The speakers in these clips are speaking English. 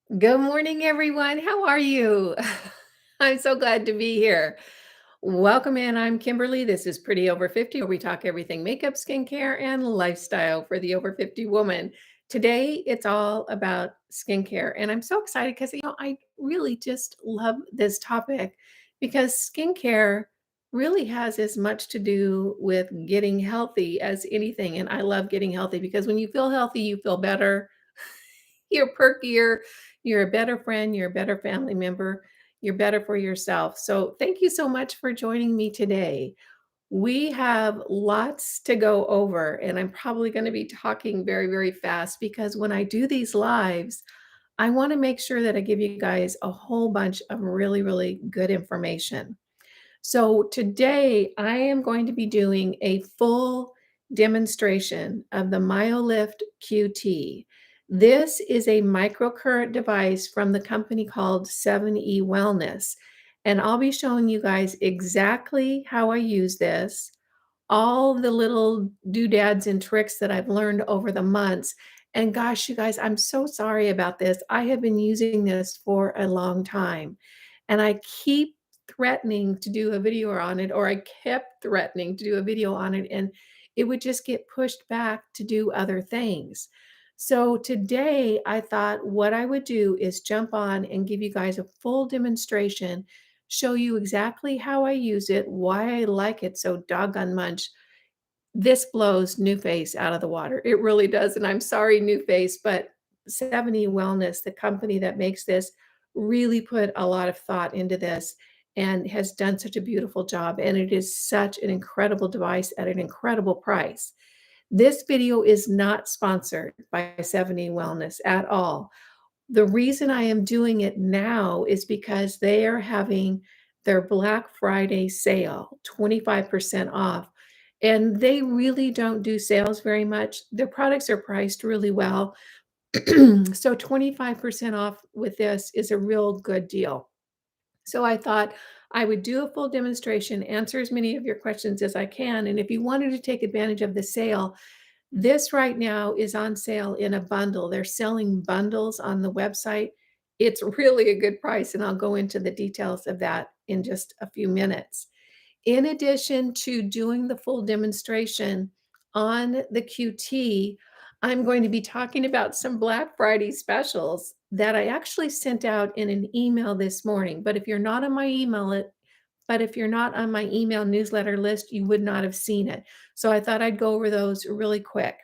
Good morning, everyone. How are you? I'm so glad to be here. Welcome in. I'm Kimberly. This is Pretty Over 50, where we talk everything makeup, skincare, and lifestyle for the over 50 woman. Today, it's all about skincare. And I'm so excited because, I really just love this topic because skincare really has as much to do with getting healthy as anything. And I love getting healthy because when you feel healthy, you feel better, you're perkier, you're a better friend, you're a better family member, you're better for yourself. So, thank you so much for joining me today. We have lots to go over, and I'm probably going to be talking very, very fast because when I do these lives, I want to make sure that I give you guys a whole bunch of really, really good information. So today I am going to be doing a full demonstration of the Myolift QT. This is a microcurrent device from the company called 7E Wellness. And I'll be showing you guys exactly how I use this, all the little doodads and tricks that I've learned over the months. And gosh, you guys, I'm so sorry about this. I have been using this for a long time, and I keep threatening to do a video on it, or I kept threatening to do a video on it, and it would just get pushed back to do other things. So today I thought what I would do is jump on and give you guys a full demonstration, show you exactly how I use it, why I like it so doggone much. This blows New Face out of the water. It really does. And I'm sorry, New Face, but 70 Wellness, the company that makes this, really put a lot of thought into this and has done such a beautiful job. And it is such an incredible device at an incredible price. This video is not sponsored by 70 Wellness at all. The reason I am doing it now is because they are having their Black Friday sale, 25% off. And they really don't do sales very much. Their products are priced really well. So 25% off with this is a real good deal. So I thought I would do a full demonstration, answer as many of your questions as I can. And if you wanted to take advantage of the sale, this right now is on sale in a bundle. They're selling bundles on the website. It's really a good price, and I'll go into the details of that in just a few minutes. In addition to doing the full demonstration on the QT, I'm going to be talking about some Black Friday specials that I actually sent out in an email this morning. But if you're not on my email newsletter list, you would not have seen it. So I thought I'd go over those really quick.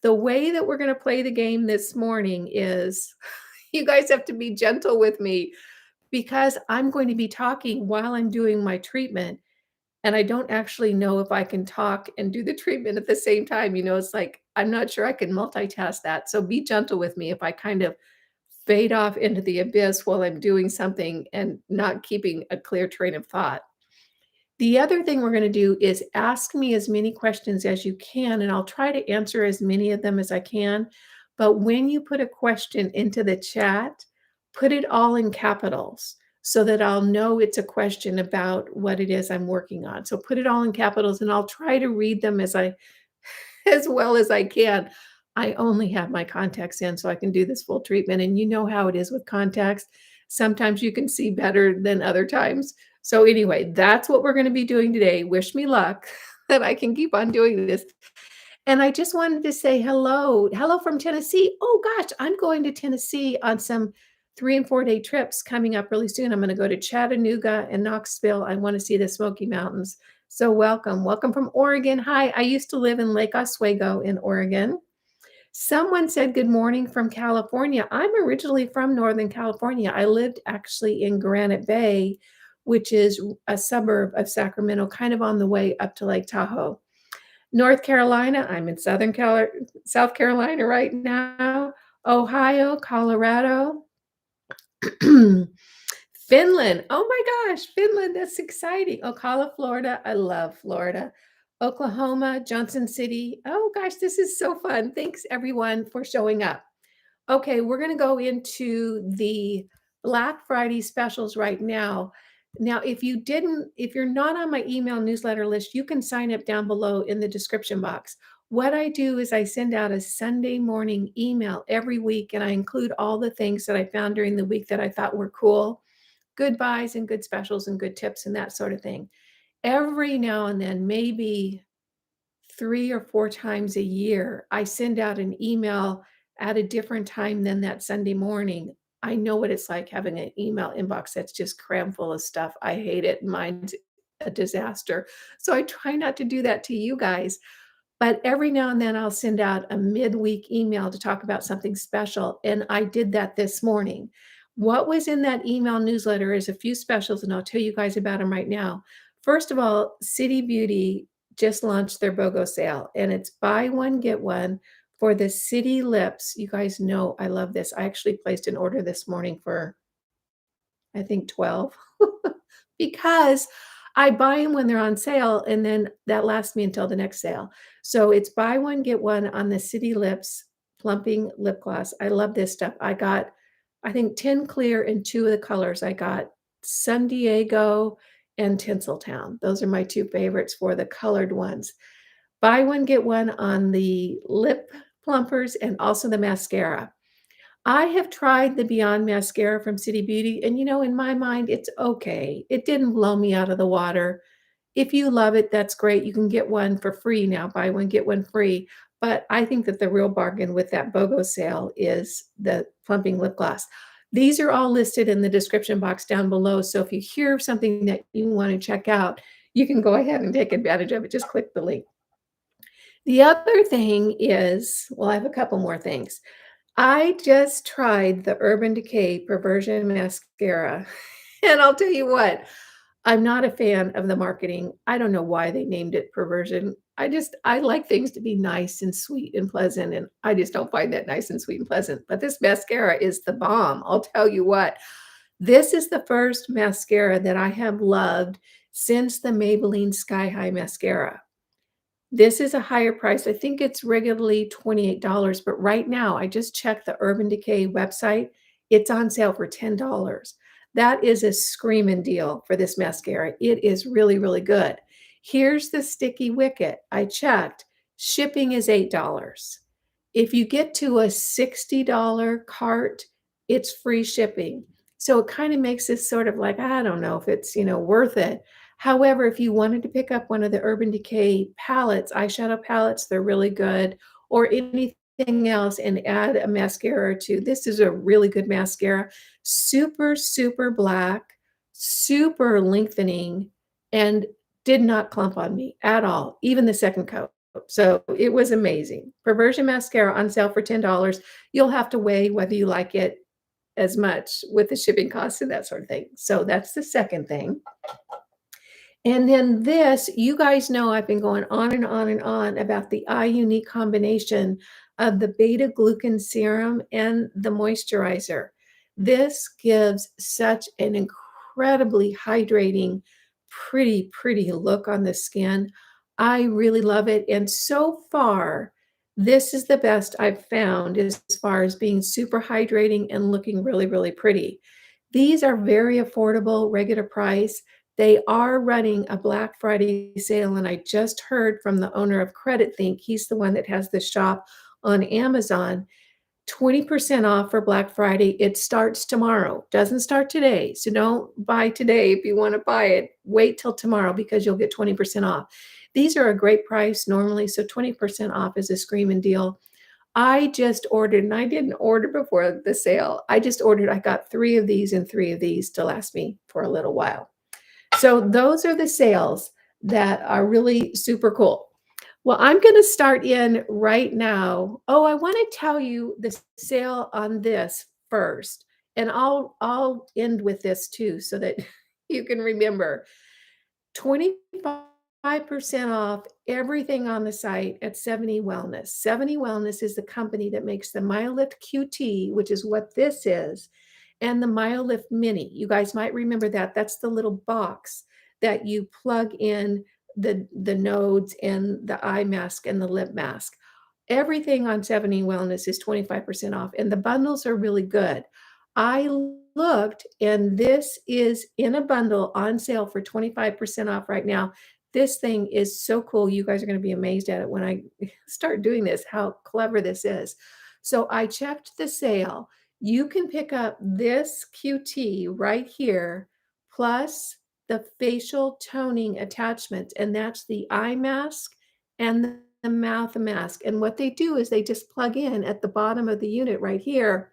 The way that we're going to play the game this morning is you guys have to be gentle with me because I'm going to be talking while I'm doing my treatment, and I don't actually know if I can talk and do the treatment at the same time. It's like I'm not sure I can multitask that. So be gentle with me if I kind of fade off into the abyss while I'm doing something and not keeping a clear train of thought. The other thing we're going to do is ask me as many questions as you can, and I'll try to answer as many of them as I can. But when you put a question into the chat, put it all in capitals so that I'll know it's a question about what it is I'm working on. So put it all in capitals, and I'll try to read them as well as I can. I only have my contacts in so I can do this full treatment, and you know how it is with contacts. Sometimes you can see better than other times. So anyway, that's what we're going to be doing today. Wish me luck that I can keep on doing this. And I just wanted to say hello. Hello from Tennessee. Oh gosh, I'm going to Tennessee on some 3 and 4 day trips coming up really soon. I'm going to go to Chattanooga and Knoxville. I want to see the Smoky Mountains. So welcome. Welcome from Oregon. Hi, I used to live in Lake Oswego in Oregon. Someone said good morning from California. I'm originally from Northern California. I lived actually in Granite Bay, which is a suburb of Sacramento, kind of on the way up to Lake Tahoe. North Carolina, I'm in South Carolina right now. Ohio, Colorado, Finland. Oh my gosh, Finland, that's exciting. Ocala, Florida. I love Florida. Oklahoma, Johnson City. Oh gosh, this is so fun. Thanks everyone for showing up. Okay, we're going to go into the Black Friday specials right now. Now, if you're not on my email newsletter list, you can sign up down below in the description box. What I do is I send out a Sunday morning email every week, and I include all the things that I found during the week that I thought were cool, good buys and good specials and good tips and that sort of thing. Every now and then, maybe 3 or 4 times a year, I send out an email at a different time than that Sunday morning. I know what it's like having an email inbox that's just crammed full of stuff. I hate it. Mine's a disaster. So I try not to do that to you guys. But every now and then I'll send out a midweek email to talk about something special, and I did that this morning. What was in that email newsletter is a few specials, and I'll tell you guys about them right now. First of all, City Beauty just launched their BOGO sale, and it's buy one, get one for the City Lips. You guys know I love this. I actually placed an order this morning for, I think, 12 because I buy them when they're on sale, and then that lasts me until the next sale. So it's buy one, get one on the City Lips Plumping lip gloss. I love this stuff. I got, I think, 10 clear and 2 of the colors. I got San Diego and Tinseltown. Those are my 2 favorites for the colored ones. Buy one, get one on the lip plumpers and also the mascara. I have tried the Beyond Mascara from City Beauty, and, in my mind, it's okay. It didn't blow me out of the water. If you love it, that's great. You can get one for free now, buy one, get one free. But I think that the real bargain with that BOGO sale is the Plumping lip gloss. These are all listed in the description box down below, so if you hear of something that you wanna check out, you can go ahead and take advantage of it. Just click the link. The other thing is, well, I have a couple more things. I just tried the Urban Decay Perversion Mascara, and I'll tell you what, I'm not a fan of the marketing. I don't know why they named it Perversion. I like things to be nice and sweet and pleasant, and I just don't find that nice and sweet and pleasant. But this mascara is the bomb, I'll tell you what. This is the first mascara that I have loved since the Maybelline Sky High Mascara. This is a higher price. I think it's regularly $28, but right now, I just checked the Urban Decay website. It's on sale for $10. That is a screaming deal for this mascara. It is really, really good. Here's the Sticky Wicket. I checked. Shipping is $8. If you get to a $60 cart, it's free shipping. So it kind of makes this sort of like, I don't know if it's, worth it. However, if you wanted to pick up one of the Urban Decay palettes, eyeshadow palettes, they're really good, or anything else, and add a mascara or 2. This is a really good mascara. Super, super black, super lengthening, and did not clump on me at all, even the second coat. So it was amazing. Perversion mascara on sale for $10. You'll have to weigh whether you like it as much with the shipping costs and that sort of thing. So that's the second thing. And then this, you guys know I've been going on and on and on about the eye unique combination of the beta glucan serum and the moisturizer. This gives such an incredibly hydrating, pretty, pretty look on the skin. I really love it. And so far, this is the best I've found as far as being super hydrating and looking really, really pretty. These are very affordable, regular price. They are running a Black Friday sale, and I just heard from the owner of Credit Think. He's the one that has the shop on Amazon. 20% off for Black Friday. It starts tomorrow. Doesn't start today. So don't buy today if you want to buy it. Wait till tomorrow because you'll get 20% off. These are a great price normally, so 20% off is a screaming deal. I just ordered, and I didn't order before the sale. I just ordered, I got 3 of these and 3 of these to last me for a little while. So those are the sales that are really super cool. Well, I'm going to start in right now. Oh, I want to tell you the sale on this first, and I'll end with this too so that you can remember. 25% off everything on the site at 70 Wellness. 70 Wellness is the company that makes the Myolift QT, which is what this is, and the Myolift Mini. You guys might remember that. That's the little box that you plug in the nodes and the eye mask and the lip mask. Everything on 70 Wellness is 25% off, and the bundles are really good. I looked, and this is in a bundle on sale for 25% off right now. This thing is so cool. You guys are going to be amazed at it when I start doing this, how clever this is. So I checked the sale. You can pick up this QT right here, plus the facial toning attachment, and that's the eye mask and the mouth mask. And what they do is they just plug in at the bottom of the unit right here.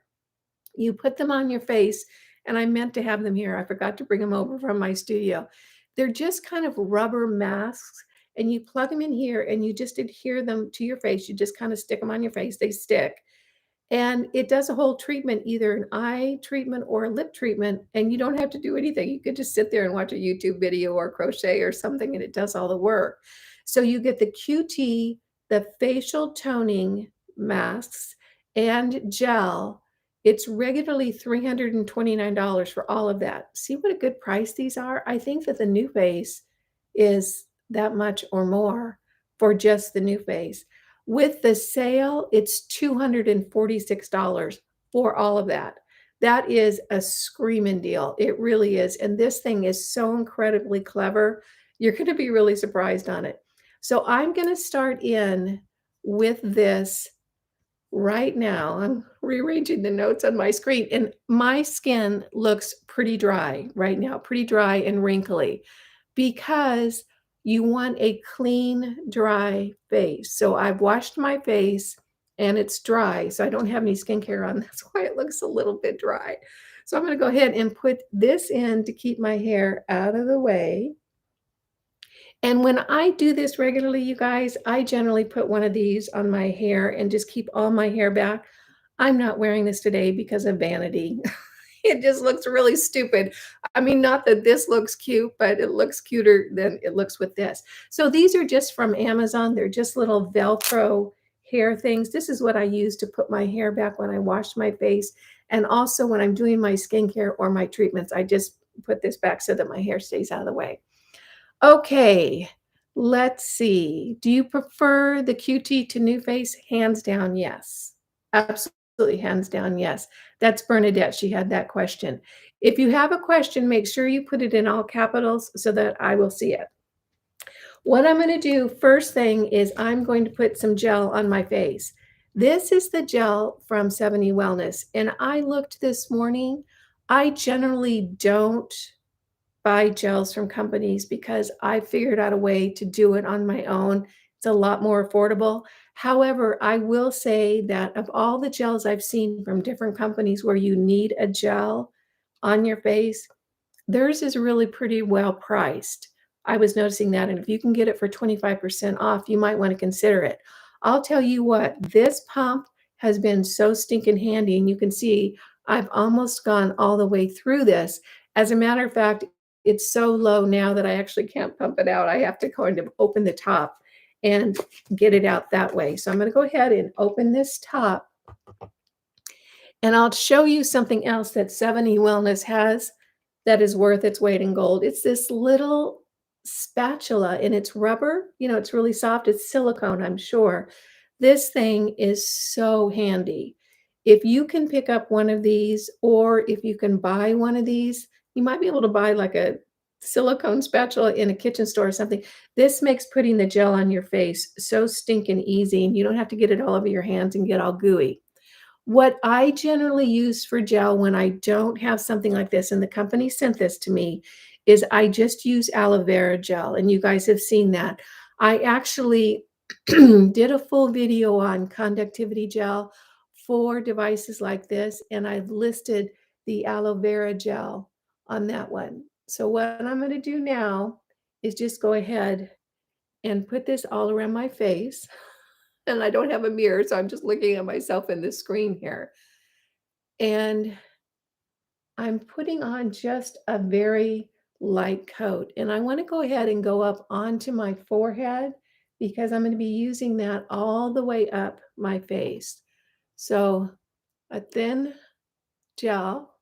You put them on your face, and I meant to have them here. I forgot to bring them over from my studio. They're just kind of rubber masks, and you plug them in here, and you just adhere them to your face. You just kind of stick them on your face. They stick. And it does a whole treatment, either an eye treatment or a lip treatment, and you don't have to do anything. You could just sit there and watch a YouTube video or crochet or something, and it does all the work. So you get the QT, the facial toning masks, and gel. It's regularly $329 for all of that. See what a good price these are? I think that the new face is that much or more for just the new face. With the sale, it's $246 for all of that. That is a screaming deal. It really is. And this thing is so incredibly clever. You're going to be really surprised on it. So I'm going to start in with this right now. I'm rearranging the notes on my screen, and my skin looks pretty dry right now, pretty dry and wrinkly, because you want a clean, dry face. So I've washed my face and it's dry, so I don't have any skincare on. That's why it looks a little bit dry. So I'm going to go ahead and put this in to keep my hair out of the way. And when I do this regularly, you guys, I generally put one of these on my hair and just keep all my hair back. I'm not wearing this today because of vanity. It just looks really stupid. I mean, not that this looks cute, but it looks cuter than it looks with this. So these are just from Amazon. They're just little Velcro hair things. This is what I use to put my hair back when I wash my face. And also when I'm doing my skincare or my treatments, I just put this back so that my hair stays out of the way. Okay, let's see. Do you prefer the QT to New Face? Hands down, yes. Absolutely, hands down, yes. That's Bernadette. She had that question. If you have a question, make sure you put it in all capitals so that I will see it. What I'm going to do first thing is I'm going to put some gel on my face. This is the gel from 70 Wellness, and I looked this morning. I generally don't buy gels from companies because I figured out a way to do it on my own. It's a lot more affordable. However, I will say that of all the gels I've seen from different companies where you need a gel on your face, theirs is really pretty well priced. I was noticing that, and if you can get it for 25% off, you might want to consider it. I'll tell you what, this pump has been so stinking handy, and you can see I've almost gone all the way through this. As a matter of fact, it's so low now that I actually can't pump it out. I have to kind of open the top and get it out that way. So I'm going to go ahead and open this top, and I'll show you something else that 70 Wellness has that is worth its weight in gold. It's this little spatula, and it's rubber. You know, it's really soft. It's silicone, I'm sure. This thing is so handy. If you can pick up one of these, or if you can buy one of these, you might be able to buy like a silicone spatula in a kitchen store or something. This makes putting the gel on your face so stinking easy, and you don't have to get it all over your hands and get all gooey. What I generally use for gel when I don't have something like this, and the company sent this to me, is I just use aloe vera gel, and you guys have seen that. I actually did a full video on conductivity gel for devices like this, and I've listed the aloe vera gel on that one. So what I'm going to do now is just go ahead and put this all around my face. And I don't have a mirror, so I'm just looking at myself in the screen here. And I'm putting on just a very light coat. And I want to go ahead and go up onto my forehead because I'm going to be using that all the way up my face. So a thin gel.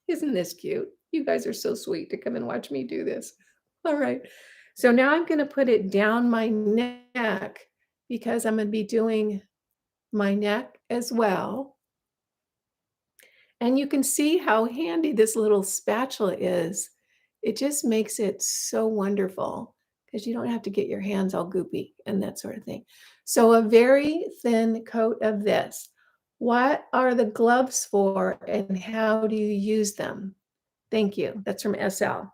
Isn't this cute? You guys are so sweet to come and watch me do this. All right. So now I'm going to put it down my neck because I'm going to be doing my neck as well. And you can see how handy this little spatula is It just makes it so wonderful because you don't have to get your hands all goopy and that sort of thing. So a very thin coat of this. What are the gloves for and how do you use them? Thank you. That's from SL.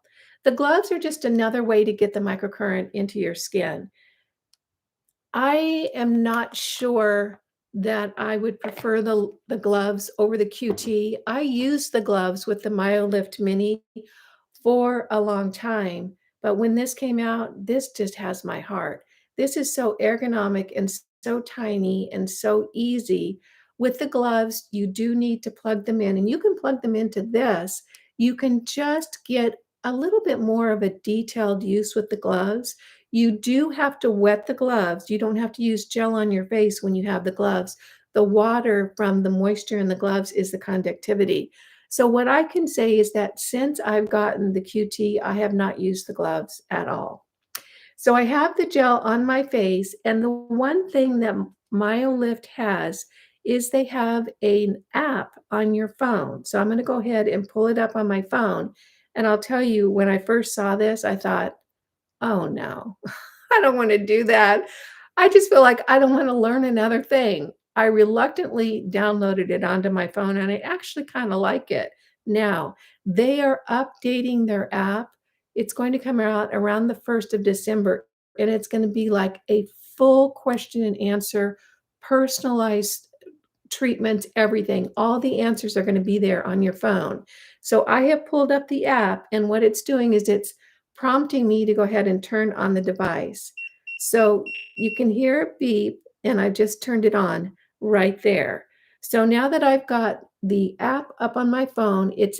The gloves are just another way to get the microcurrent into your skin. I am not sure that I would prefer the gloves over the QT. I use the gloves with the Myolift Mini for a long time, but when this came out, this just has my heart. This is so ergonomic and so tiny and so easy. With the gloves, you do need to plug them in, and you can plug them into this. You can just get a little bit more of a detailed use with the gloves. You do have to wet the gloves. You don't have to use gel on your face when you have the gloves. The water from the moisture in the gloves is the conductivity. So what I can say is that since I've gotten the QT, I have not used the gloves at all. So I have the gel on my face, and the one thing that Myolift has is they have an app on your phone. So I'm going to go ahead and pull it up on my phone, and I'll tell you, when I first saw this, I thought, "Oh, no. I don't wanna do that." I just feel like I don't wanna learn another thing. I reluctantly downloaded it onto my phone, and I actually kinda like it. Now, they are updating their app. It's going to come out around the 1st of December, and it's gonna be like a full question and answer, personalized treatments, everything. All the answers are gonna be there on your phone. So I have pulled up the app, and what it's doing is it's prompting me to go ahead and turn on the device. So you can hear it beep, and I just turned it on right there. So now that I've got the app up on my phone, it's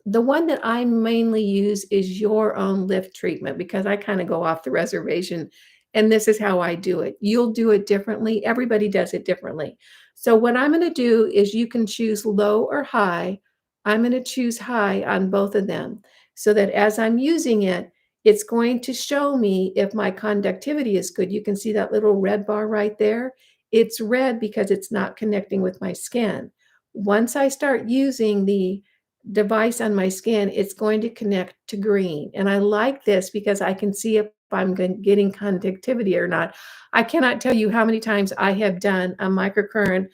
the one that I mainly use is Your Own Lift Treatment because I kinda go off the reservation, and this is how I do it. You'll do it differently. Everybody does it differently. So what I'm gonna do is you can choose low or high. I'm gonna choose high on both of them so that as I'm using it, it's going to show me if my conductivity is good. You can see that little red bar right there. It's red because it's not connecting with my skin. Once I start using the device on my skin, it's going to connect to green. And I like this because I can see if I'm getting conductivity or not. I cannot tell you how many times I have done a microcurrent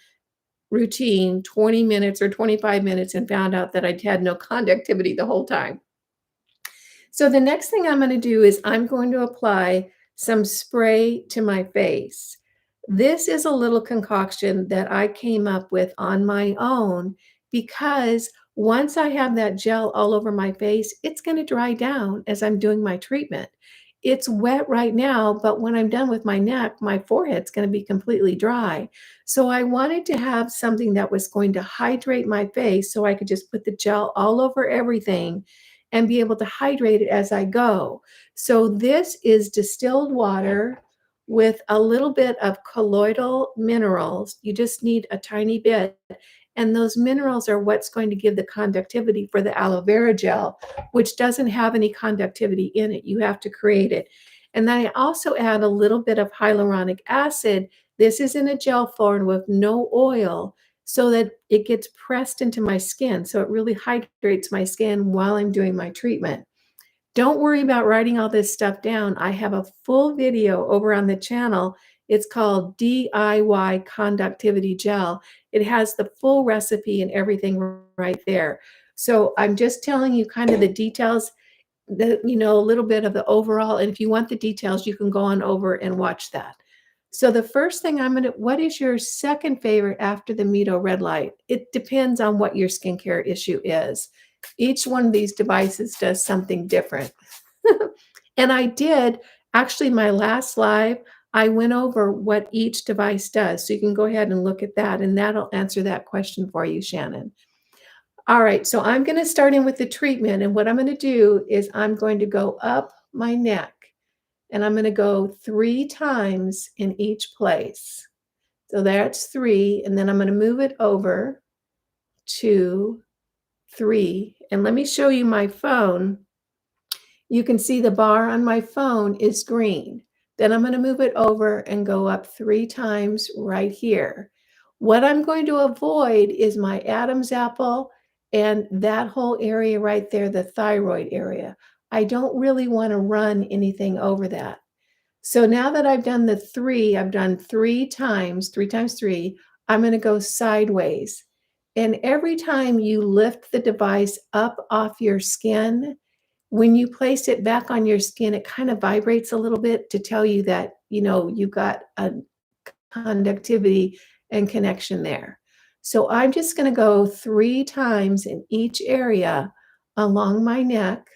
routine, 20 minutes or 25 minutes, and found out that I had no conductivity the whole time. So the next thing I'm going to do is I'm going to apply some spray to my face. This is a little concoction that I came up with on my own because once I have that gel all over my face, it's going to dry down as I'm doing my treatment. It's wet right now, but when I'm done with my neck, my forehead's going to be completely dry. So I wanted to have something that was going to hydrate my face so I could just put the gel all over everything and be able to hydrate it as I go. So this is distilled water with a little bit of colloidal minerals. You just need a tiny bit. And those minerals are what's going to give the conductivity for the aloe vera gel, which doesn't have any conductivity in it. You have to create it. And then I also add a little bit of hyaluronic acid. This is in a gel form with no oil so that it gets pressed into my skin. So it really hydrates my skin while I'm doing my treatment. Don't worry about writing all this stuff down. I have a full video over on the channel. It's called DIY Conductivity Gel. It has the full recipe and everything right there. So I'm just telling you kind of the details, a little bit of the overall. And if you want the details, you can go on over and watch that. So the first thing what is your second favorite after the MITO red light? It depends on what your skincare issue is. Each one of these devices does something different. And I did, actually, my last live, I went over what each device does. So you can go ahead and look at that, and that'll answer that question for you, Shannon. All right, so I'm going to start in with the treatment. And what I'm going to do is I'm going to go up my neck, and I'm going to go 3 times in each place. So that's 3, and then I'm going to move it over 2, 3, and let me show you my phone. You can see the bar on my phone is green. Then I'm going to move it over and go up 3 times right here. What I'm going to avoid is my Adam's apple and that whole area right there, the thyroid area. I don't really wanna run anything over that. So now that I've done the 3, I've done 3 times, 3 times 3, I'm gonna go sideways. And every time you lift the device up off your skin, when you place it back on your skin, it kind of vibrates a little bit to tell you that, you've got a conductivity and connection there. So I'm just gonna go 3 times in each area along my neck,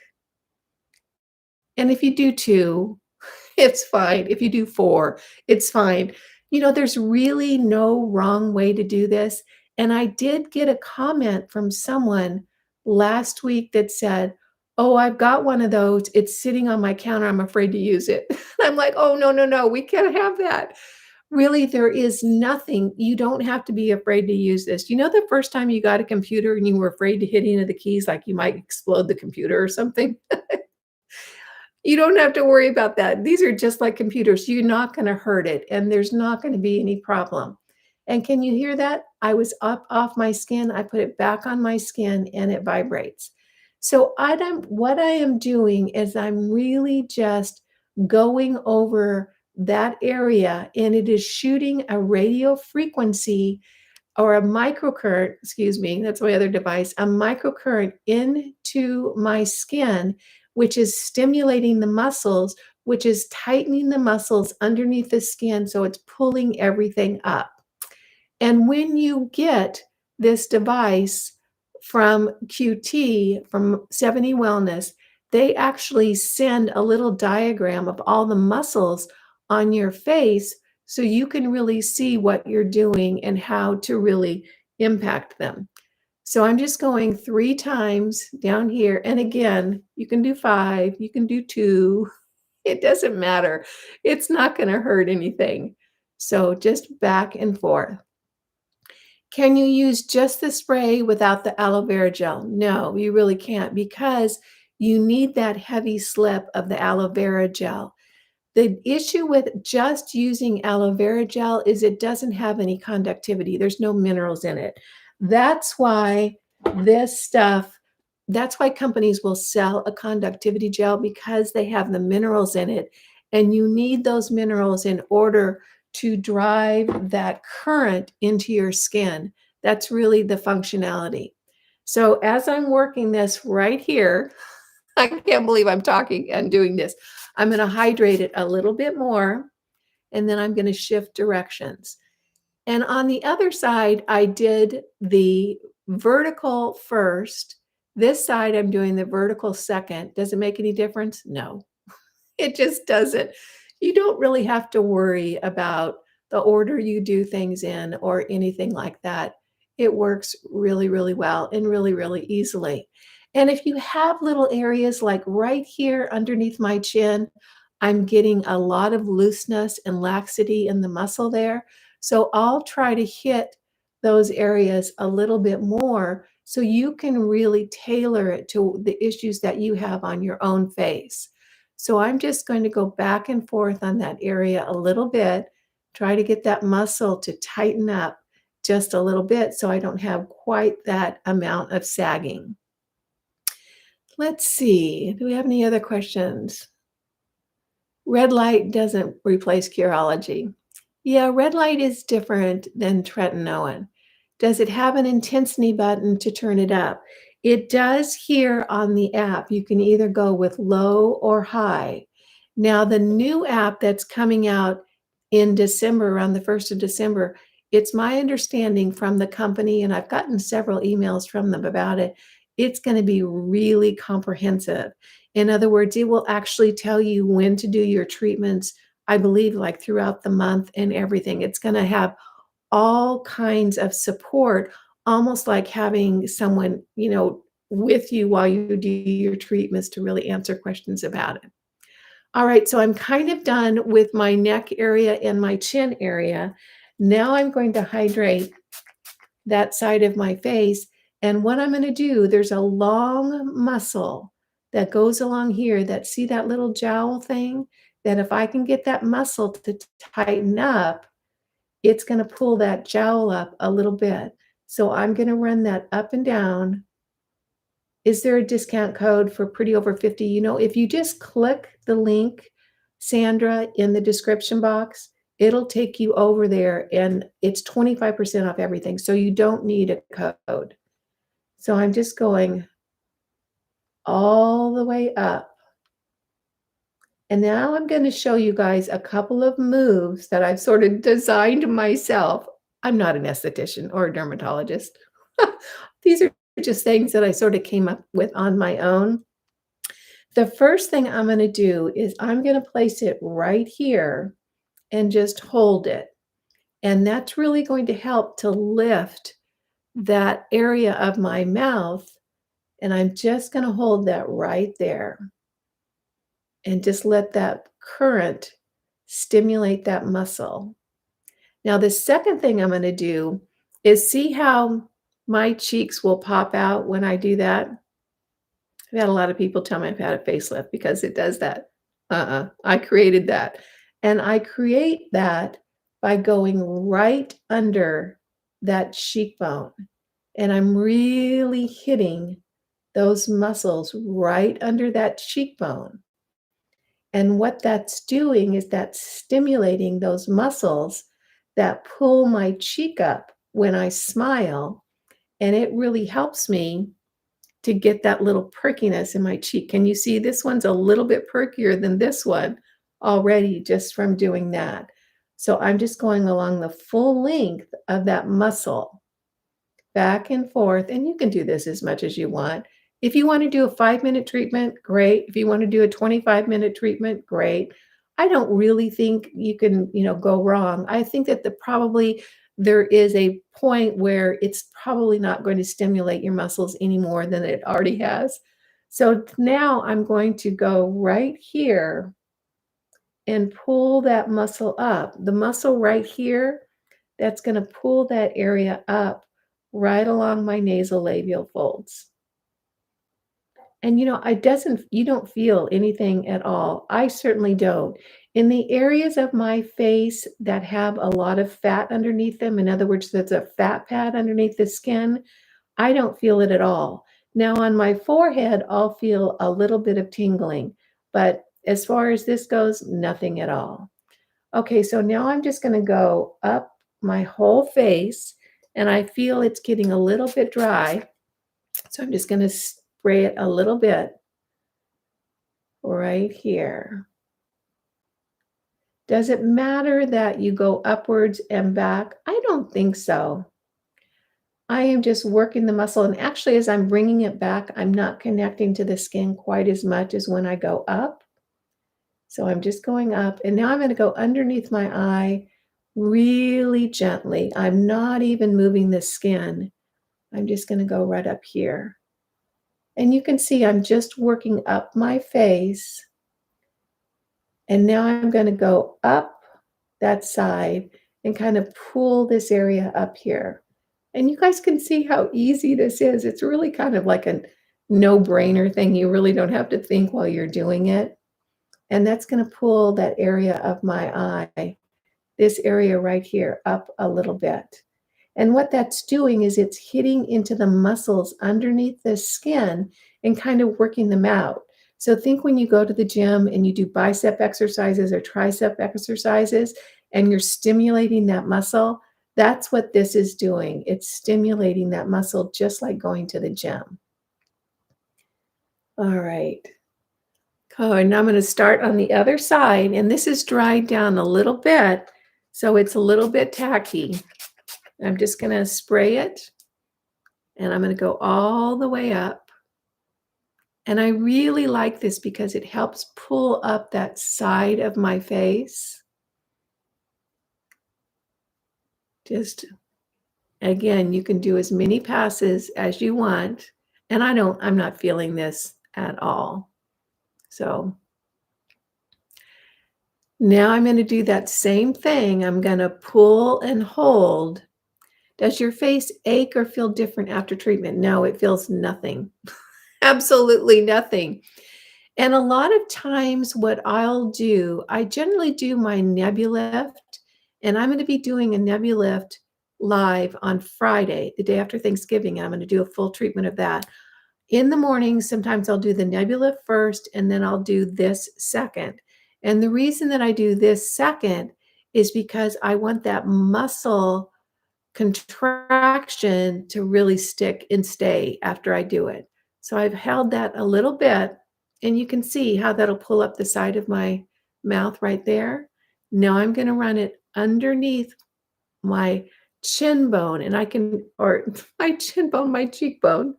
and if you do 2, it's fine. If you do 4, it's fine. There's really no wrong way to do this, and I did get a comment from someone last week that said, "Oh, I've got one of those. It's sitting on my counter. I'm afraid to use it." I'm like, "Oh, no, no, no. We can't have that." Really, there is nothing you don't have to be afraid to use this. The first time you got a computer and you were afraid to hit any of the keys, like you might explode the computer or something? You don't have to worry about that. These are just like computers. You're not gonna hurt it, and there's not gonna be any problem. And can you hear that? I was up off my skin, I put it back on my skin, and it vibrates. So what I am doing is I'm really just going over that area, and it is shooting a radio frequency or a microcurrent, excuse me, that's my other device, a microcurrent into my skin, which is stimulating the muscles, which is tightening the muscles underneath the skin. So it's pulling everything up. And when you get this device from QT, from 70 Wellness, they actually send a little diagram of all the muscles on your face so you can really see what you're doing and how to really impact them. So I'm just going 3 times down here. And again, you can do 5, you can do 2. It doesn't matter. It's not going to hurt anything. So just back and forth. Can you use just the spray without the aloe vera gel? No, you really can't because you need that heavy slip of the aloe vera gel. The issue with just using aloe vera gel is it doesn't have any conductivity. There's no minerals in it. That's why this stuff, that's why companies will sell a conductivity gel because they have the minerals in it. And you need those minerals in order to drive that current into your skin. That's really the functionality. So as I'm working this right here, I can't believe I'm talking and doing this. I'm gonna hydrate it a little bit more, and then I'm gonna shift directions. And on the other side, I did the vertical first. This side, I'm doing the vertical second. Does it make any difference? No. It just doesn't. You don't really have to worry about the order you do things in or anything like that. It works really, really well and really, really easily. And if you have little areas like right here underneath my chin, I'm getting a lot of looseness and laxity in the muscle there. So I'll try to hit those areas a little bit more so you can really tailor it to the issues that you have on your own face. So I'm just going to go back and forth on that area a little bit, try to get that muscle to tighten up just a little bit so I don't have quite that amount of sagging. Let's see, do we have any other questions? Red light doesn't replace Curology. Yeah, red light is different than tretinoin. Does it have an intensity button to turn it up? It does here on the app. You can either go with low or high. Now, the new app that's coming out in December, around the 1st of December, it's my understanding from the company, and I've gotten several emails from them about it, it's going to be really comprehensive. In other words, it will actually tell you when to do your treatments, I believe, like throughout the month and everything. It's going to have all kinds of support, almost like having someone, with you while you do your treatments to really answer questions about it. All right, so I'm kind of done with my neck area and my chin area. Now I'm going to hydrate that side of my face. And what I'm going to do, there's a long muscle that goes along here that see that little jowl thing, that if I can get that muscle to tighten up, it's going to pull that jowl up a little bit. So I'm going to run that up and down Is there a discount code for Pretty Over 50? You know, if you just click the link, Sandra, in the description box, it'll take you over there and it's 25% off everything. So you don't need a code. So I'm just going all the way up. And now I'm going to show you guys a couple of moves that I've sort of designed myself. I'm not an esthetician or a dermatologist. These are just things that I sort of came up with on my own. The first thing I'm going to do is I'm going to place it right here and just hold it. And that's really going to help to lift that area of my mouth. And I'm just going to hold that right there and just let that current stimulate that muscle. Now, the second thing I'm going to do is see how my cheeks will pop out when I do that. I've had a lot of people tell me I've had a facelift because it does that. I created that. And I create that by going right under that cheekbone. And I'm really hitting those muscles right under that cheekbone. And what that's doing is that's stimulating those muscles that pull my cheek up when I smile. And it really helps me to get that little perkiness in my cheek. Can you see this one's a little bit perkier than this one already just from doing that? So I'm just going along the full length of that muscle, back and forth. And you can do this as much as you want. If you want to do a 5-minute treatment, great. If you want to do a 25-minute treatment, great. I don't really think you can, go wrong. I think that there is a point where it's probably not going to stimulate your muscles any more than it already has. So now I'm going to go right here and pull that muscle up. The muscle right here, that's going to pull that area up right along my nasolabial folds. And you don't feel anything at all. I certainly don't. In the areas of my face that have a lot of fat underneath them, in other words, there's a fat pad underneath the skin, I don't feel it at all. Now on my forehead, I'll feel a little bit of tingling, but as far as this goes, nothing at all. Okay, so now I'm just going to go up my whole face, and I feel it's getting a little bit dry. So I'm just going to spray it a little bit right here. Does it matter that you go upwards and back? I don't think so. I am just working the muscle. And actually, as I'm bringing it back, I'm not connecting to the skin quite as much as when I go up. So I'm just going up. And now I'm going to go underneath my eye really gently. I'm not even moving the skin. I'm just going to go right up here. And you can see I'm just working up my face. And now I'm going to go up that side and kind of pull this area up here. And you guys can see how easy this is. It's really kind of like a no-brainer thing. You really don't have to think while you're doing it. And that's going to pull that area of my eye, this area right here, up a little bit. And what that's doing is it's hitting into the muscles underneath the skin and kind of working them out. So think when you go to the gym and you do bicep exercises or tricep exercises and you're stimulating that muscle, that's what this is doing. It's stimulating that muscle just like going to the gym. All right. Oh, and now I'm going to start on the other side, and this is dried down a little bit, so it's a little bit tacky. I'm just going to spray it, and I'm going to go all the way up. And I really like this because it helps pull up that side of my face. Just, again, you can do as many passes as you want, and I'm not feeling this at all. So now I'm going to do that same thing. I'm going to pull and hold. Does your face ache or feel different after treatment? No, it feels nothing. Absolutely nothing. And a lot of times what I'll do, I generally do my Nebulyft, and I'm going to be doing a Nebulyft live on Friday, the day after Thanksgiving. I'm going to do a full treatment of that. In the morning, sometimes I'll do the Nebulyft first, and then I'll do this second. And the reason that I do this second is because I want that muscle contraction to really stick and stay after I do it. So I've held that a little bit, and you can see how that'll pull up the side of my mouth right there. Now I'm going to run it underneath my chin bone, and I can, or my chin bone, my cheekbone,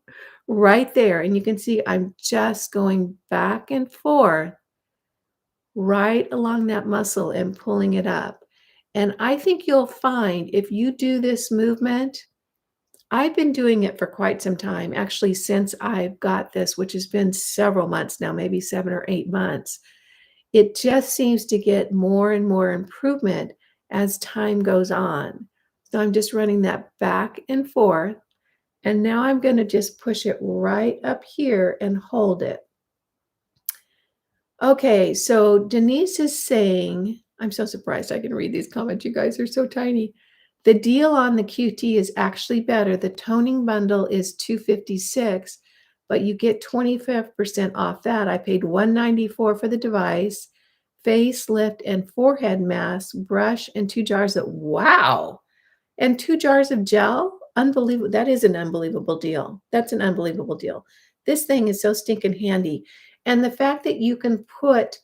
right there. And you can see I'm just going back and forth right along that muscle and pulling it up. And I think you'll find if you do this movement, I've been doing it for quite some time, actually, since I've got this, which has been several months now, maybe 7 or 8 months. It just seems to get more and more improvement as time goes on. So I'm just running that back and forth, and now I'm gonna just push it right up here and hold it. Okay, so Denise is saying, I'm so surprised I can read these comments. You guys are so tiny. The deal on the QT is actually better. The toning bundle is $256, but you get 25% off that. I paid $194 for the device, facelift and forehead mask, brush, and 2 jars of wow. And 2 jars of gel? Unbelievable. That is an unbelievable deal. That's an unbelievable deal. This thing is so stinking handy. And the fact that you can put,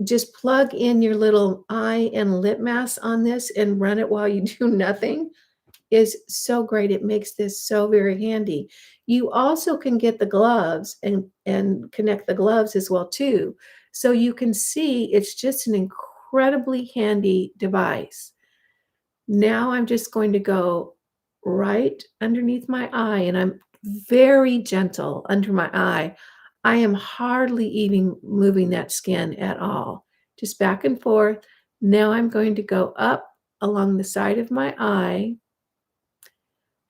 just plug in your little eye and lip mask on this and run it while you do nothing is so great. It makes this so very handy. You also can get the gloves and connect the gloves as well too. So you can see it's just an incredibly handy device. Now I'm just going to go right underneath my eye, and I'm very gentle under my eye. I am hardly even moving that skin at all, just back and forth. Now I'm going to go up along the side of my eye.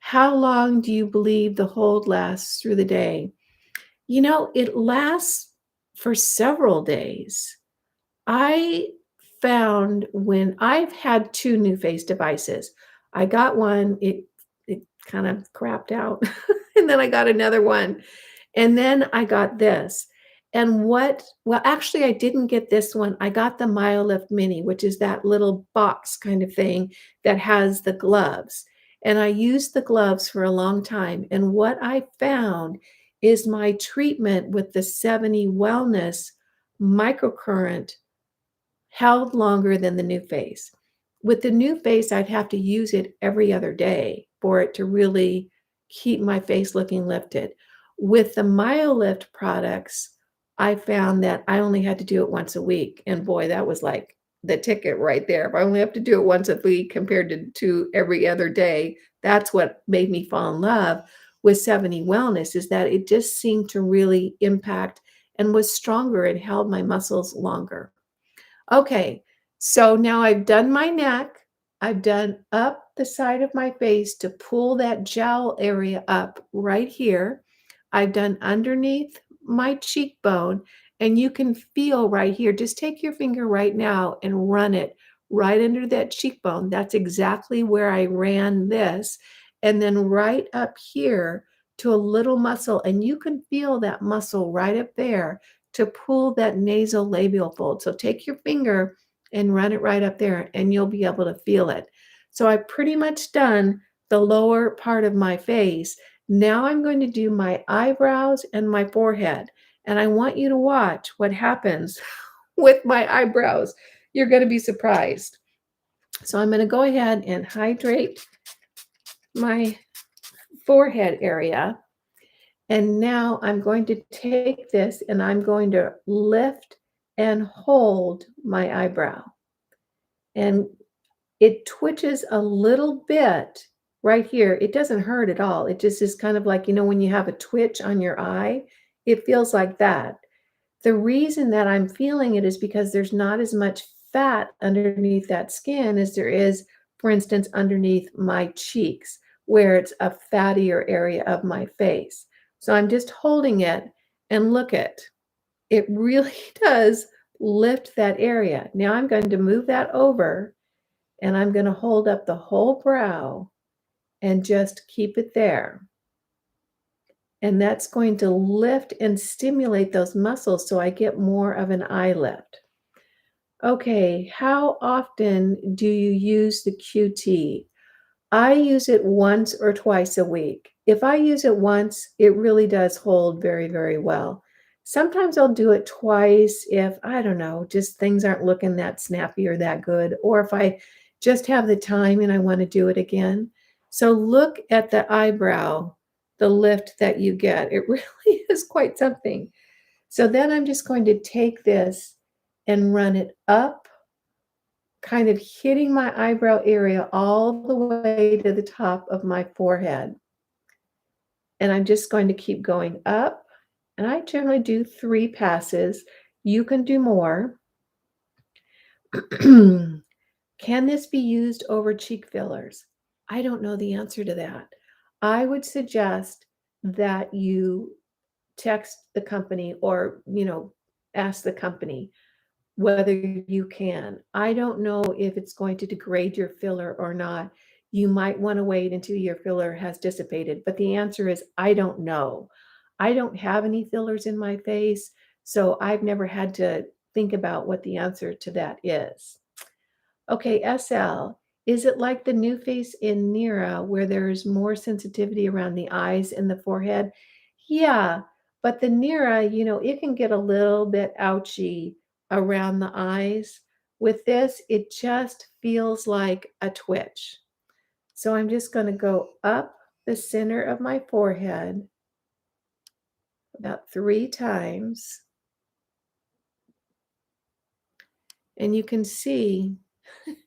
How long do you believe the hold lasts through the day? You know, it lasts for several days. I found when I've had 2 new face devices. I got one, it kind of crapped out, and then I got another one, and then I got this. And well, actually, I didn't get this one. I got the Myolift Mini, which is that little box kind of thing that has the gloves. And I used the gloves for a long time. And what I found is my treatment with the 70 Wellness microcurrent held longer than the new face. With the new face, I'd have to use it every other day for it to really keep my face looking lifted. With the Myolift products, I found that I only had to do it once a week. And boy, that was like the ticket right there. If I only have to do it once a week compared to every other day, that's what made me fall in love with 70 Wellness, is that it just seemed to really impact and was stronger and held my muscles longer. Okay, so now I've done my neck. I've done up the side of my face to pull that jowl area up right here. I've done underneath my cheekbone, and you can feel right here. Just take your finger right now and run it right under that cheekbone. That's exactly where I ran this. And then right up here to a little muscle, and you can feel that muscle right up there to pull that nasal labial fold. So take your finger and run it right up there, and you'll be able to feel it. So I've pretty much done the lower part of my face. Now I'm going to do my eyebrows and my forehead. And I want you to watch what happens with my eyebrows. You're going to be surprised. So I'm going to go ahead and hydrate my forehead area. And now I'm going to take this and I'm going to lift and hold my eyebrow. And it twitches a little bit right here. It doesn't hurt at all. It just is kind of like, when you have a twitch on your eye, it feels like that. The reason that I'm feeling it is because there's not as much fat underneath that skin as there is, for instance, underneath my cheeks, where it's a fattier area of my face. So I'm just holding it, and look at it really does lift that area. Now I'm going to move that over, and I'm going to hold up the whole brow and just keep it there. And that's going to lift and stimulate those muscles so I get more of an eye lift. Okay, how often do you use the QT? I use it once or twice a week. If I use it once, it really does hold very, very well. Sometimes I'll do it twice if, I don't know, just things aren't looking that snappy or that good, or if I just have the time and I want to do it again. So look at the eyebrow, the lift that you get. It really is quite something. So then I'm just going to take this and run it up, kind of hitting my eyebrow area all the way to the top of my forehead. And I'm just going to keep going up. And I generally do 3 passes. You can do more. Can this be used over cheek fillers? I don't know the answer to that. I would suggest that you text the company or, ask the company whether you can. I don't know if it's going to degrade your filler or not. You might want to wait until your filler has dissipated, but the answer is I don't know. I don't have any fillers in my face, so I've never had to think about what the answer to that is. Okay, SL, is it like the new face in NIRA where there's more sensitivity around the eyes and the forehead? Yeah, but the NIRA, it can get a little bit ouchy around the eyes. With this, it just feels like a twitch. So I'm just going to go up the center of my forehead about 3 times. And you can see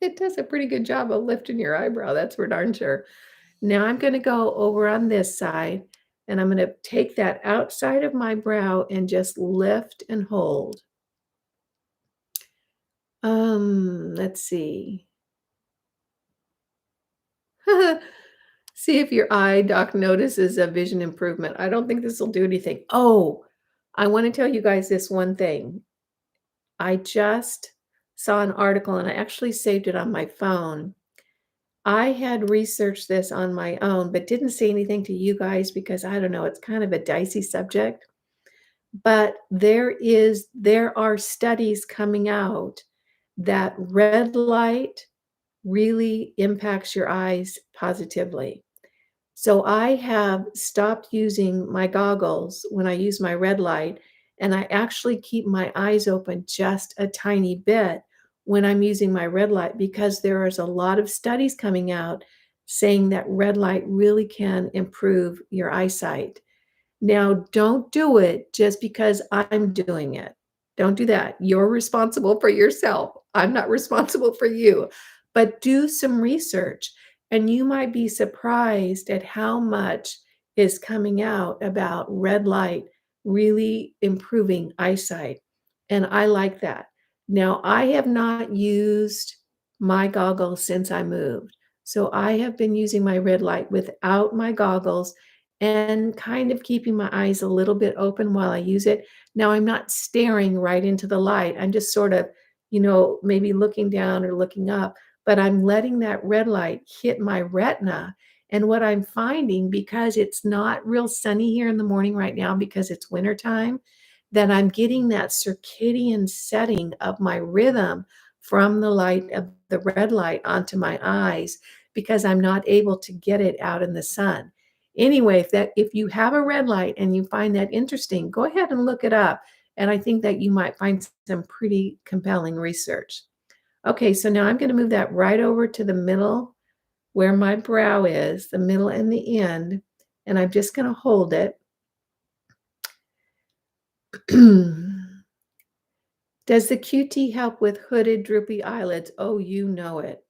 it does a pretty good job of lifting your eyebrow. That's for darn sure. Now I'm going to go over on this side and I'm going to take that outside of my brow and just lift and hold. Let's see. See if your eye doc notices a vision improvement. I don't think this will do anything. Oh, I want to tell you guys this one thing. I just saw an article and I actually saved it on my phone. I had researched this on my own, but didn't say anything to you guys because I don't know, it's kind of a dicey subject. But there are studies coming out that red light really impacts your eyes positively. So I have stopped using my goggles when I use my red light, and I actually keep my eyes open just a tiny bit when I'm using my red light because there is a lot of studies coming out saying that red light really can improve your eyesight. Now, don't do it just because I'm doing it. Don't do that. You're responsible for yourself. I'm not responsible for you. But do some research, and you might be surprised at how much is coming out about red light really improving eyesight. And I like that. Now, I have not used my goggles since I moved. So I have been using my red light without my goggles and kind of keeping my eyes a little bit open while I use it. Now, I'm not staring right into the light. I'm just sort of, maybe looking down or looking up, but I'm letting that red light hit my retina. And what I'm finding, because it's not real sunny here in the morning right now because it's wintertime, that I'm getting that circadian setting of my rhythm from the light of the red light onto my eyes because I'm not able to get it out in the sun. Anyway, if you have a red light and you find that interesting, go ahead and look it up. And I think that you might find some pretty compelling research. Okay, so now I'm going to move that right over to the middle where my brow is, the middle and the end, and I'm just going to hold it. Does the QT help with hooded, droopy eyelids? Oh, you know it.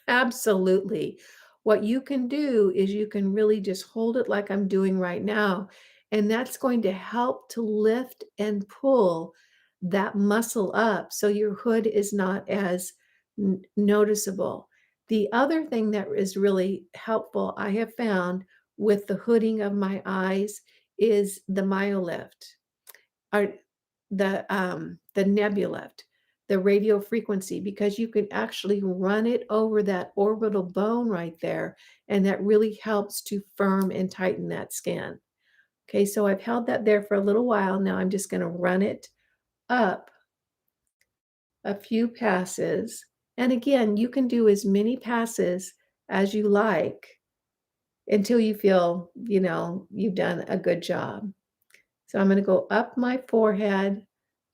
Absolutely. What you can do is you can really just hold it like I'm doing right now, and that's going to help to lift and pull that muscle up so your hood is not as noticeable. The other thing that is really helpful, I have found with the hooding of my eyes is the Myolift or the Nebulyft, the radio frequency, because you can actually run it over that orbital bone right there, and that really helps to firm and tighten that skin. Okay, so I've held that there for a little while. Now I'm just gonna run it up a few passes. And again, you can do as many passes as you like until you feel, you've done a good job. So I'm gonna go up my forehead,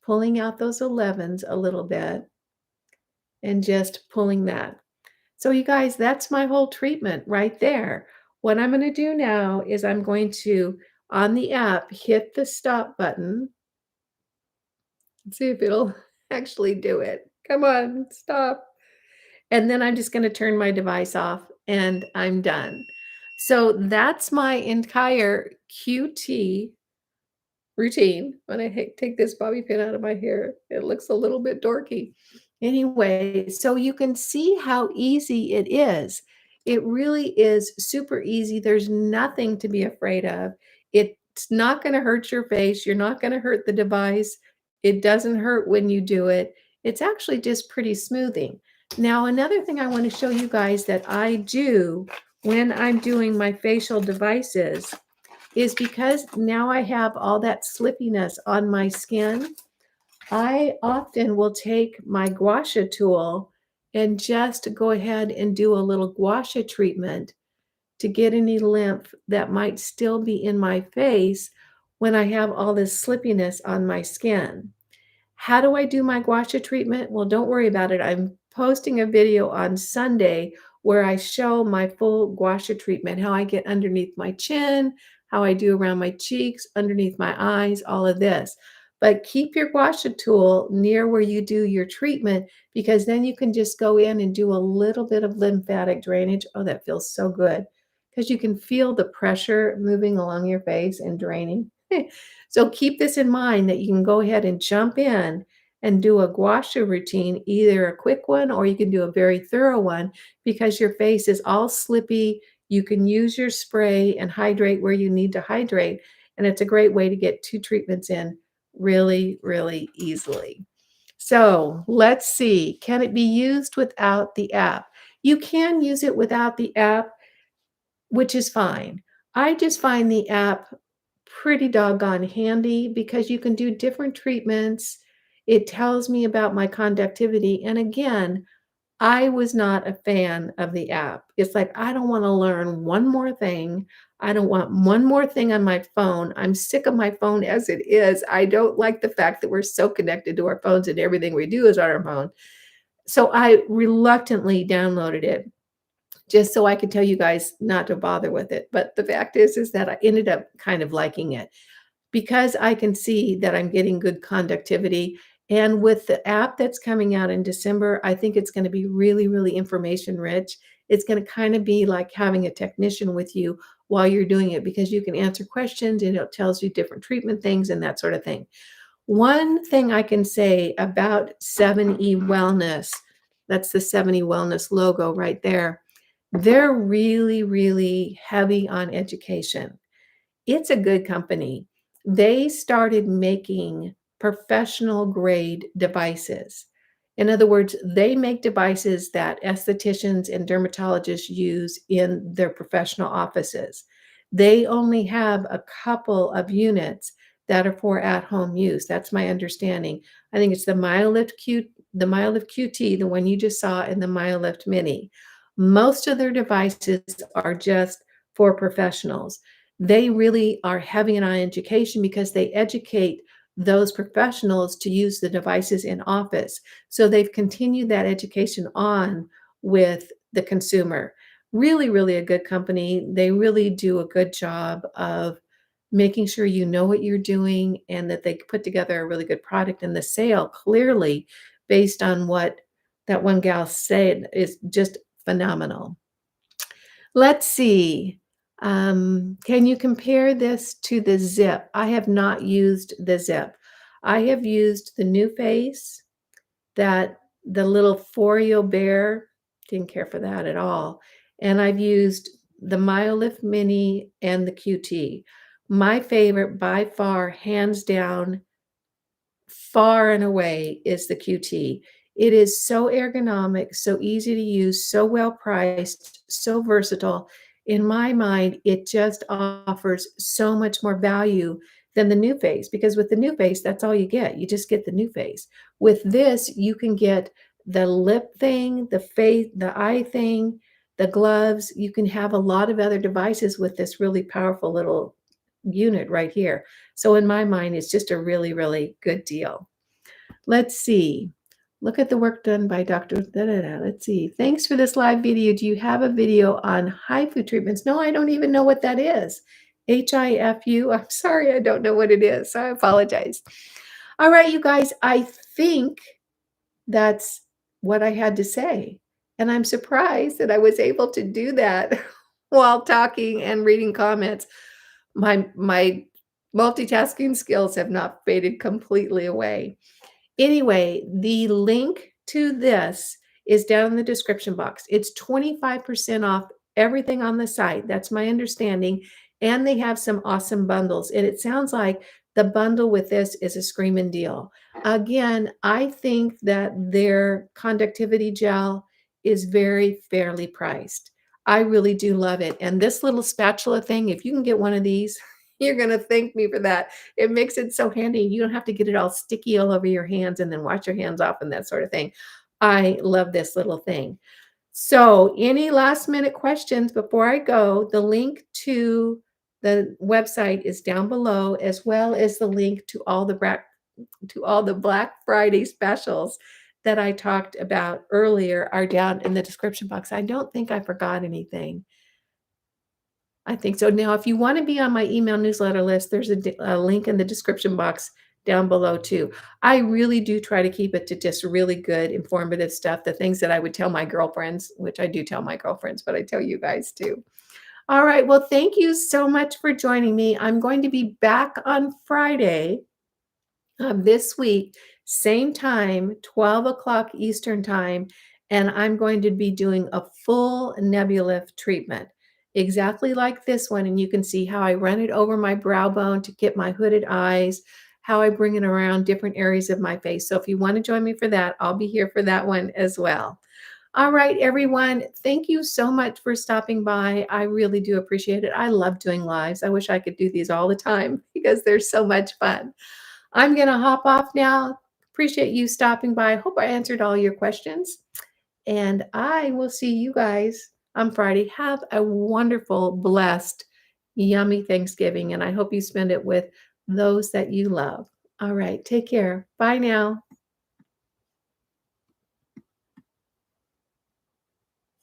pulling out those 11s a little bit and just pulling that. So you guys, that's my whole treatment right there. What I'm gonna do now is I'm going to, on the app, hit the stop button. Let's see if it'll actually do it. Come on, stop. And then I'm just gonna turn my device off and I'm done. So that's my entire QT routine. When I take this bobby pin out of my hair, it looks a little bit dorky. Anyway, so you can see how easy it is. It really is super easy. There's nothing to be afraid of. It's not going to hurt your face. You're not going to hurt the device. It doesn't hurt when you do it. It's actually just pretty smoothing. Now, another thing I want to show you guys that I do when I'm doing my facial devices is because now I have all that slippiness on my skin. I often will take my gua sha tool and just go ahead and do a little gua sha treatment to get any lymph that might still be in my face when I have all this slippiness on my skin. How do I do my gua sha treatment? Well, don't worry about it. I'm posting a video on Sunday where I show my full gua sha treatment, how I get underneath my chin, how I do around my cheeks, underneath my eyes, all of this. But keep your gua sha tool near where you do your treatment because then you can just go in and do a little bit of lymphatic drainage. Oh, that feels so good because you can feel the pressure moving along your face and draining. So keep this in mind that you can go ahead and jump in and do a gua sha routine, either a quick one or you can do a very thorough one because your face is all slippy. You can use your spray and hydrate where you need to hydrate. And it's a great way to get 2 treatments in really, really easily. So let's see. Can it be used without the app? You can use it without the app, which is fine. I just find the app pretty doggone handy because you can do different treatments. It tells me about my conductivity. And again, I was not a fan of the app. It's like, I don't want to learn one more thing. I don't want one more thing on my phone. I'm sick of my phone as it is. I don't like the fact that we're so connected to our phones and everything we do is on our phone. So I reluctantly downloaded it just so I could tell you guys not to bother with it. But the fact is that I ended up kind of liking it because I can see that I'm getting good conductivity. And with the app that's coming out in December, I think it's going to be really, really information rich. It's going to kind of be like having a technician with you while you're doing it because you can answer questions and it tells you different treatment things and that sort of thing. One thing I can say about 7E Wellness, that's the 7E Wellness logo right there. They're really, really heavy on education. It's a good company. They started making professional grade devices. In other words, they make devices that estheticians and dermatologists use in their professional offices. They only have a couple of units that are for at-home use. That's my understanding. I think it's the Myolift QT, the one you just saw, and the Myolift Mini. Most of their devices are just for professionals. They really are heavy on education because they educate those professionals to use the devices in office. So they've continued that education on with the consumer. Really, really a good company. They really do a good job of making sure you know what you're doing and that they put together a really good product. And the sale clearly, based on what that one gal said, is just phenomenal. Let's see. Can you compare this to the Zip? I have not used the Zip. I have used the New Face, that the little Foreo Bear, didn't care for that at all. And I've used the Myolift Mini and the QT. My favorite by far, hands down, far and away, is the QT. It is so ergonomic, so easy to use, so well priced, so versatile. in my mind, it just offers so much more value than the new face, because with the new face, that's all you get. You just get the new face. With this, you can get the lip thing, the face, the eye thing, the gloves. You can have a lot of other devices with this really powerful little unit right here. So in my mind, it's just a really, really good deal. Let's see. Look at the work done by Dr. Da, da, da. Let's see. Thanks for this live video. Do you have a video on HIFU treatments? No, I don't even know what that is. HIFU. I'm sorry, I don't know what it is. So I apologize. All right, you guys, I think that's what I had to say. And I'm surprised that I was able to do that while talking and reading comments. My multitasking skills have not faded completely away. Anyway, the link to this is down in the description box. It's 25% off everything on the site. That's my understanding. And they have some awesome bundles. And it sounds like the bundle with this is a screaming deal. Again, I think that their conductivity gel is very fairly priced. I really do love it. And this little spatula thing, if you can get one of these, you're going to thank me for that. It makes it so handy. You don't have to get it all sticky all over your hands and then wash your hands off and that sort of thing. I love this little thing. So any last minute questions before I go, the link to the website is down below, as well as the link to all the Black Friday specials that I talked about earlier are down in the description box. I don't think I forgot anything. I think so. Now, if you want to be on my email newsletter list, there's a link in the description box down below too. I really do try to keep it to just really good, informative stuff, the things that I would tell my girlfriends, which I do tell my girlfriends, but I tell you guys too. All right. Well, thank you so much for joining me. I'm going to be back on Friday this week, same time, 12 o'clock Eastern time, and I'm going to be doing a full Nebulyft treatment, exactly like this one. And you can see how I run it over my brow bone to get my hooded eyes, how I bring it around different areas of my face. So if you want to join me for that, I'll be here for that one as well. All right, everyone. Thank you so much for stopping by. I really do appreciate it. I love doing lives. I wish I could do these all the time because they're so much fun. I'm going to hop off now. Appreciate you stopping by. Hope I answered all your questions. And I will see you guys on Friday. Have a wonderful, blessed, yummy Thanksgiving. And I hope you spend it with those that you love. All right. Take care. Bye now.